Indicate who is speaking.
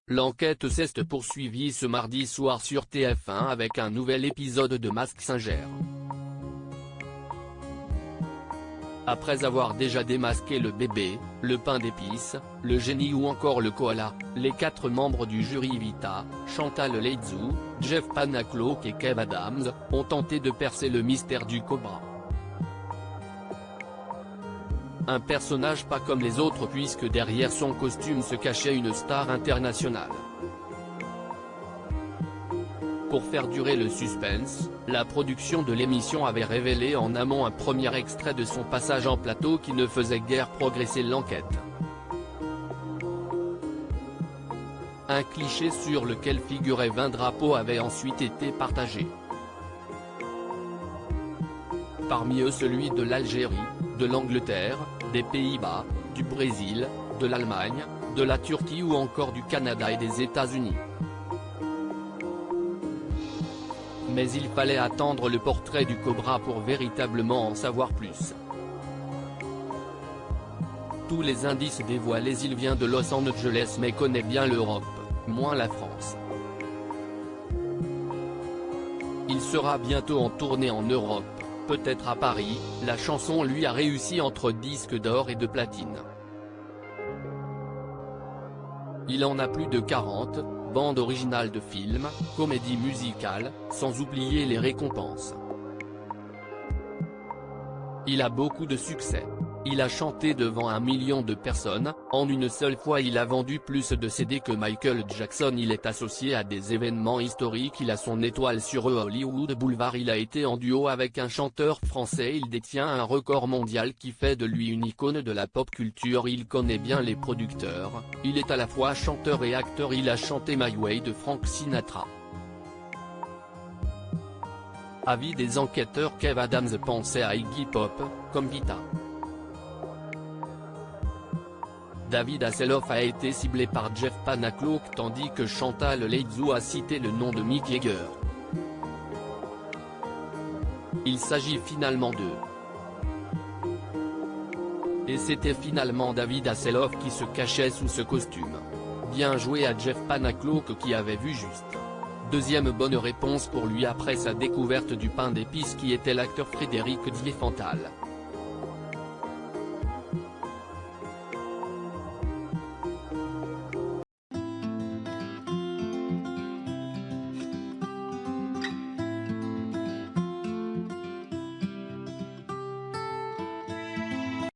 Speaker 1: L'enquête s'est poursuivie ce mardi soir sur TF1 avec un nouvel épisode de Mask Singer. Après avoir déjà démasqué le bébé, le pain d'épices, le génie ou encore le koala, les 4 membres du jury Vita, Chantal Laizou, Jeff Panaclock et Kev Adams, ont tenté de percer le mystère du cobra. Un personnage pas comme les autres puisque derrière son costume se cachait une star internationale. Pour faire durer le suspense, la production de l'émission avait révélé en amont un premier extrait de son passage en plateau qui ne faisait guère progresser l'enquête. Un cliché sur lequel figuraient 20 drapeaux avait ensuite été partagé. Parmi eux celui de l'Algérie, de l'Angleterre, des Pays-Bas, du Brésil, de l'Allemagne, de la Turquie ou encore du Canada et des États-Unis. Mais il fallait attendre le portrait du cobra pour véritablement en savoir plus. Tous les indices dévoilés. Il vient de Los Angeles mais connaît bien l'Europe, moins la France. Il sera bientôt en tournée en Europe, peut-être à Paris. La chanson lui a réussi entre disques d'or et de platine. Il en a plus de 40, bande originale de films, comédie musicale, sans oublier les récompenses. Il a beaucoup de succès. Il a chanté devant 1 million de personnes, en une seule fois il a vendu plus de CD que Michael Jackson. Il est associé à des événements historiques. Il a son étoile sur Hollywood Boulevard. Il a été en duo avec un chanteur français. Il détient un record mondial qui fait de lui une icône de la pop culture. Il connaît bien les producteurs, il est à la fois chanteur et acteur. Il a chanté My Way de Frank Sinatra. Avis des enquêteurs. Kev Adams pensait à Iggy Pop, comme Vita. David Hasselhoff a été ciblé par Jeff Panaclock tandis que Chantal Laizou a cité le nom de Mick Jagger. Il s'agit finalement d'eux. Et c'était finalement David Hasselhoff qui se cachait sous ce costume. Bien joué à Jeff Panaclock qui avait vu juste. Deuxième bonne réponse pour lui après sa découverte du pain d'épices qui était l'acteur Frédéric Diefenthal.